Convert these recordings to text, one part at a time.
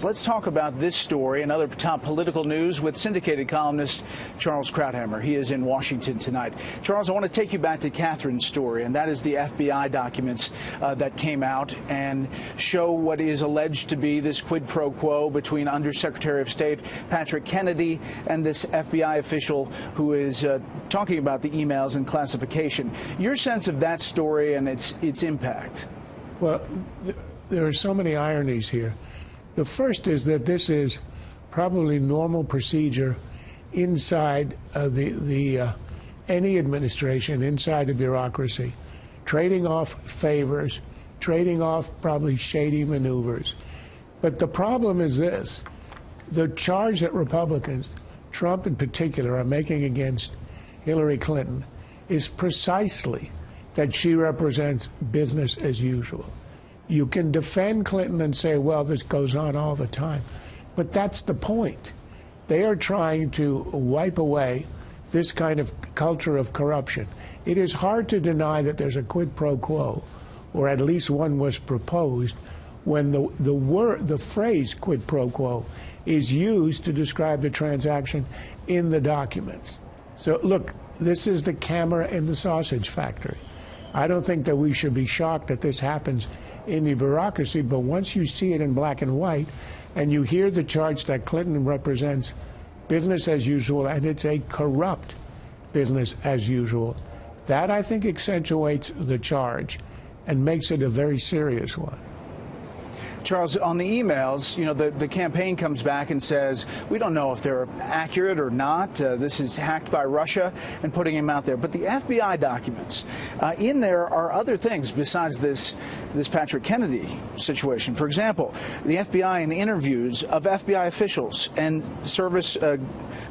Let's talk about this story and other top political news with syndicated columnist Charles Krauthammer. He is in Washington tonight. Charles, I want to take you back to Catherine's story, and that is the FBI documents that came out and show what is alleged to be this quid pro quo between Undersecretary of State Patrick Kennedy and this FBI official who is talking about the emails and classification. Your sense of that story and its impact? Well, there are so many ironies here. The first is that this is probably normal procedure inside any administration, inside the bureaucracy, trading off favors, trading off probably shady maneuvers. But the problem is this: the charge that Republicans, Trump in particular, are making against Hillary Clinton is precisely that she represents business as usual. You can defend Clinton and say, well, this goes on all the time. But that's the point. They are trying to wipe away this kind of culture of corruption. It is hard to deny that there's a quid pro quo, or at least one was proposed, when the phrase quid pro quo is used to describe the transaction in the documents. So, look, this is the camera in the sausage factory. I don't think that we should be shocked that this happens in the bureaucracy, but once you see it in black and white and you hear the charge that Clinton represents business as usual, and it's a corrupt business as usual, that I think accentuates the charge and makes it a very serious one. Charles, on the emails, you know, the campaign comes back and says, we don't know if they're accurate or not. This is hacked by Russia and putting him out there. But the FBI documents, in there are other things besides this Patrick Kennedy situation. For example, the FBI in interviews of FBI officials and service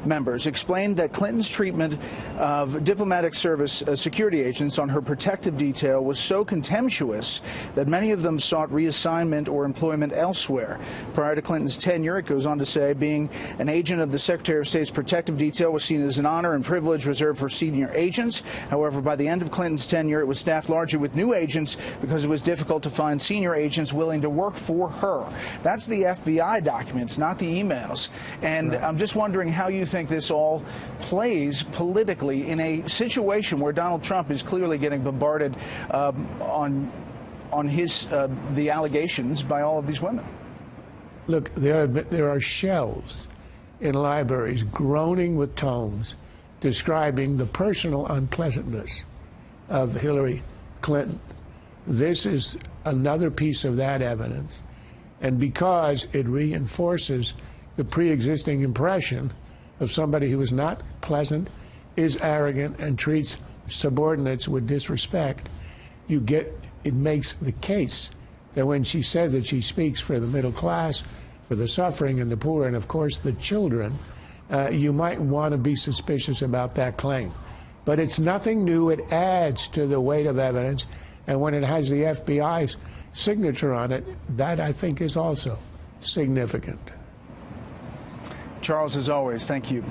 members explained that Clinton's treatment of diplomatic service security agents on her protective detail was so contemptuous that many of them sought reassignment or employment elsewhere. Prior to Clinton's tenure, it goes on to say, being an agent of the Secretary of State's protective detail was seen as an honor and privilege reserved for senior agents. However, by the end of Clinton's tenure, it was staffed largely with new agents because it was difficult to find senior agents willing to work for her. That's the FBI documents, not the emails. And right. I'm just wondering how you think this all plays politically in a situation where Donald Trump is clearly getting bombarded on the allegations by all of these women. Look, there are shelves in libraries groaning with tomes describing the personal unpleasantness of Hillary Clinton. This is another piece of that evidence, and because it reinforces the pre-existing impression of somebody who is not pleasant, is arrogant, and treats subordinates with disrespect, it makes the case that when she says that she speaks for the middle class, for the suffering and the poor, and of course the children, you might want to be suspicious about that claim. But it's nothing new. It adds to the weight of evidence, and when it has the FBI's signature on it, that I think is also significant. Charles, as always, thank you.